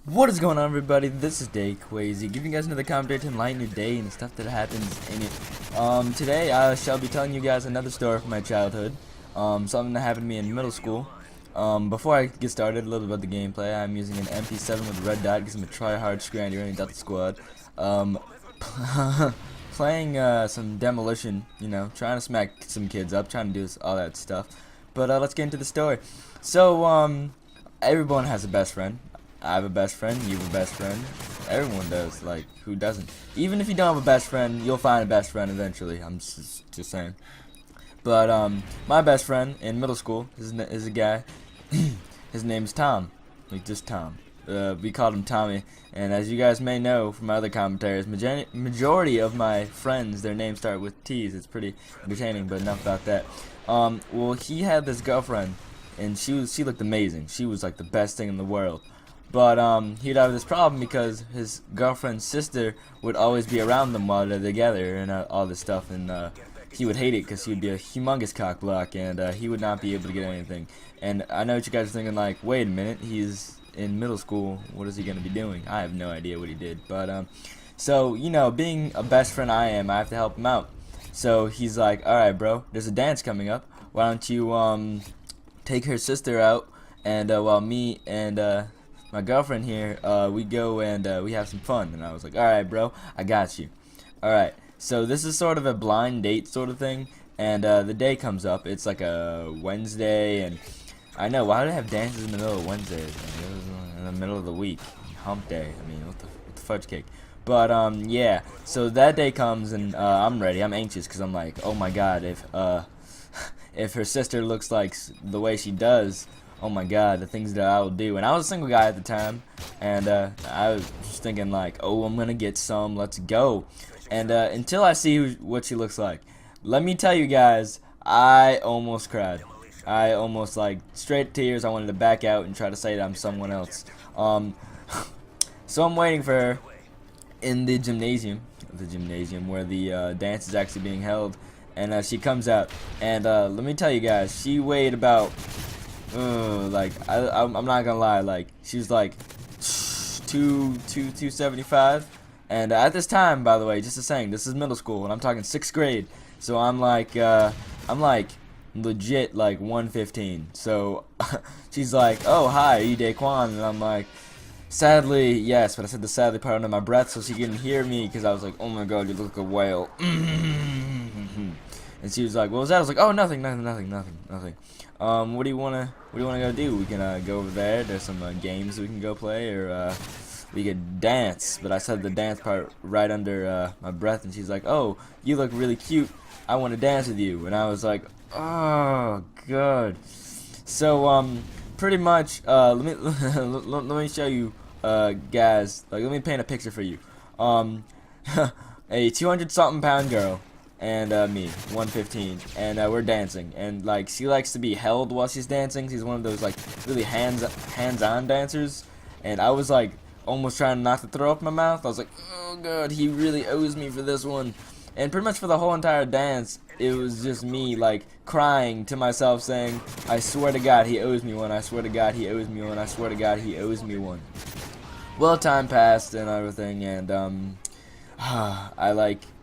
What is going on, everybody? This is ImDaqWazy, giving you guys another commentary to enlighten your day and stuff that happens in it. Today I shall be telling you guys another story from my childhood, something that happened to me in middle school. Before I get started, a little bit about the gameplay. I'm using an MP7 with a red dot because I'm a try-hard scrander in Delta Squad. Playing some demolition, trying to smack some kids up, trying to do all that stuff. But let's get into the story. So, everyone has a best friend. I have a best friend, you have a best friend, everyone does, like, who doesn't? Even if you don't have a best friend, you'll find a best friend eventually, I'm just saying. But, my best friend in middle school is a guy, his name's Tom, like, just Tom. We called him Tommy, and as you guys may know from my other commentaries, majority of my friends, their names start with T's. It's pretty entertaining, but enough about that. Well, he had this girlfriend, and she looked amazing. She was, like, the best thing in the world. But he'd have this problem because his girlfriend's sister would always be around them while they're together and all this stuff, and he would hate it because he would be a humongous cock block, and he would not be able to get anything. And I know what you guys are thinking, like, wait a minute, he's in middle school, what is he going to be doing? I have no idea what he did, but so, being a best friend I have to help him out. So he's like, alright bro, there's a dance coming up, why don't you take her sister out, and while me and my girlfriend here, we go and we have some fun. And I was like, alright bro, I got you. Alright, so this is sort of a blind date sort of thing, and the day comes up, it's like a Wednesday, and I know, why do they have dances in the middle of Wednesdays? It was in the middle of the week, hump day, I mean, what the fudge cake. But yeah, so that day comes, and I'm ready, I'm anxious, because I'm like, oh my god, if her sister looks like the way she does, oh my god, the things that I will do. And I was a single guy at the time, and I was just thinking like, oh, I'm gonna get some, let's go. And until I see what she looks like, let me tell you guys, I almost cried. I almost, like, straight tears. I wanted to back out and try to say that I'm someone else. So I'm waiting for her in the gymnasium where the dance is actually being held, and she comes out, and let me tell you guys, she weighed about like, I'm not gonna lie, like, she was like 275, and at this time, by the way, just a saying, this is middle school, and I'm talking 6th grade, so I'm like legit like 115. So she's like, oh hi, are you Daquan? And I'm like, sadly yes, but I said the sadly part under my breath so she couldn't hear me, because I was like, oh my god, you look like a whale. And she was like, what was that? I was like, oh, nothing. What do you wanna go do? We can go over there. There's some games we can go play, or we could dance. But I said the dance part right under my breath, and she's like, oh, you look really cute. I want to dance with you. And I was like, oh god. So pretty much, let me let me show you, guys. Like, let me paint a picture for you. A 200-something pound girl. And me, 115, and we're dancing, and like, she likes to be held while she's dancing. She's one of those like really hands-on dancers, and I was like almost trying not to throw up my mouth. I was like, oh god, he really owes me for this one. And pretty much for the whole entire dance, it was just me like crying to myself, saying, I swear to god he owes me one, I swear to god he owes me one, I swear to god he owes me one. Well, time passed and everything, and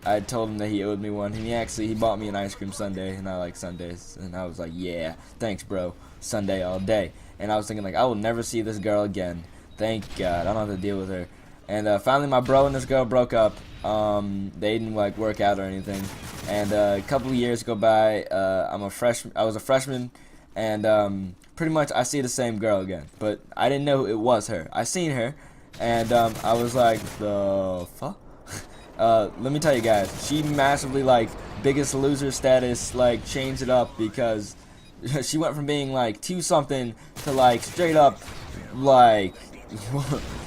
I told him that he owed me one, and he bought me an ice cream sundae, and I like sundaes, and I was like, yeah, thanks bro, sundae all day. And I was thinking like, I will never see this girl again, thank god, I don't have to deal with her. And finally my bro and this girl broke up. They didn't like work out or anything, and a couple of years go by. I was a freshman, and pretty much I see the same girl again, but I didn't know it was her. I seen her, and I was like, the fuck. Let me tell you guys, she massively, like, Biggest Loser status, like, changed it up, because she went from being like 2-something to like straight up like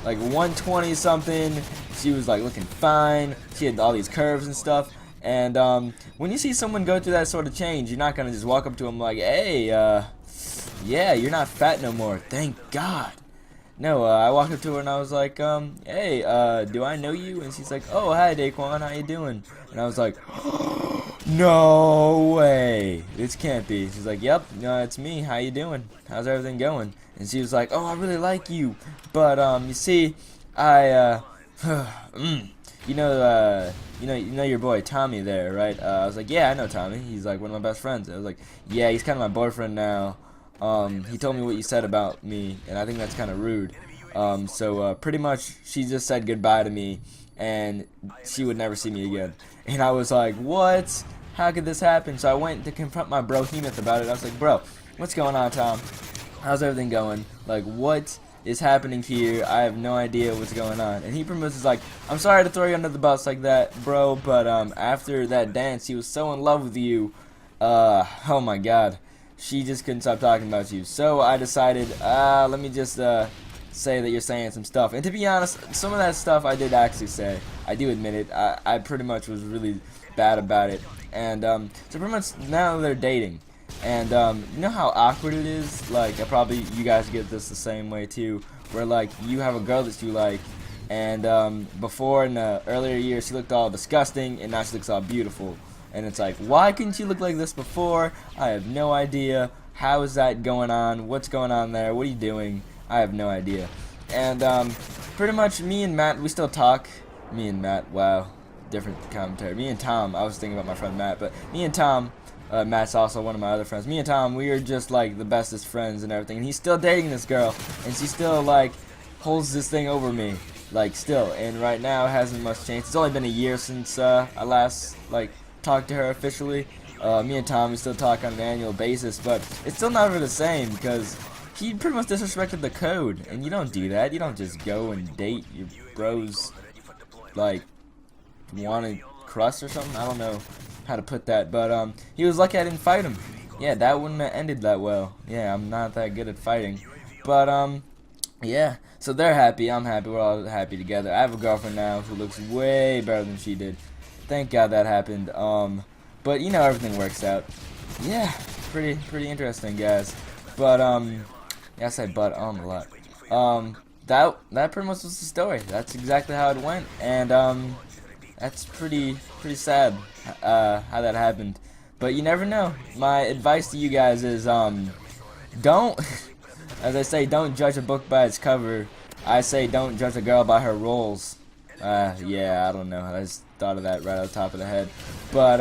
like 120 something. She was like looking fine. She had all these curves and stuff. And when you see someone go through that sort of change, you're not gonna just walk up to them like, hey, yeah, you're not fat no more, thank God. No, I walked up to her and I was like, hey, do I know you? And she's like, oh, hi, Daquan, how you doing? And I was like, no way, this can't be. She's like, yep, no, it's me. How you doing? How's everything going? And she was like, oh, I really like you, but you see, I you know your boy Tommy there, right? I was like, yeah, I know Tommy. He's like one of my best friends. I was like, yeah, he's kind of my boyfriend now. He told me what you said about me, and I think that's kind of rude. So pretty much, she just said goodbye to me, and she would never see me again. And I was like, what? How could this happen? So I went to confront my bro Hemoth about it. I was like, bro, what's going on, Tom? How's everything going? Like, what is happening here? I have no idea what's going on. And he pretty much is like, I'm sorry to throw you under the bus like that, bro, but after that dance, he was so in love with you. Oh my god. She just couldn't stop talking about you. So I decided, let me just say that you're saying some stuff. And to be honest, some of that stuff I did actually say. I do admit it. I pretty much was really bad about it. And so pretty much now they're dating. And you know how awkward it is? Like, you guys get this the same way too, where like you have a girl that you like, and before in the earlier years she looked all disgusting, and now she looks all beautiful. And it's like, why couldn't you look like this before? I have no idea. How is that going on? What's going on there? What are you doing? I have no idea. And pretty much me and Matt, we still talk. Me and Matt, wow, different commentary. Me and Tom, I was thinking about my friend Matt, but me and Tom, Matt's also one of my other friends. Me and Tom, we are just like the bestest friends and everything. And he's still dating this girl, and she still like holds this thing over me, like still. And right now, it hasn't much changed. It's only been a year since I last like talked to her officially. Me and Tom, we still talk on an annual basis, but it's still never the same because he pretty much disrespected the code, and you don't do that. You don't just go and date your bros like want to crush or something. I don't know how to put that, but he was lucky I didn't fight him. Yeah, that wouldn't have ended that well. Yeah, I'm not that good at fighting, but yeah. So they're happy, I'm happy, we're all happy together. I have a girlfriend now who looks way better than she did. Thank God that happened. But you know, everything works out. Yeah, pretty interesting, guys. But yeah, I say but a lot. That pretty much was the story. That's exactly how it went, and that's pretty sad how that happened. But you never know. My advice to you guys is don't, as I say, don't judge a book by its cover. I say don't judge a girl by her rolls. Yeah, I don't know. I just thought of that right off the top of the head. But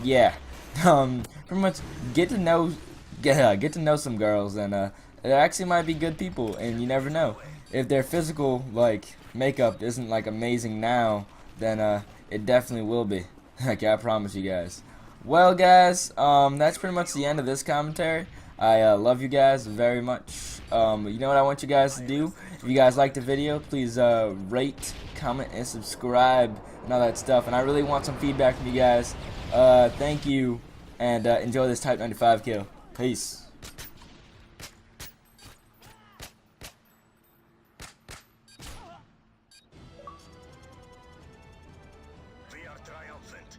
yeah, pretty much get to know some girls, and they actually might be good people, and you never know. If their physical like makeup isn't like amazing now, then it definitely will be. Okay, I promise you guys. Well, guys, that's pretty much the end of this commentary. I love you guys very much. You know what I want you guys to do? If you guys liked the video, please rate, comment, and subscribe, and all that stuff. And I really want some feedback from you guys. Thank you, and enjoy this Type 95 kill. Peace. We are triumphant.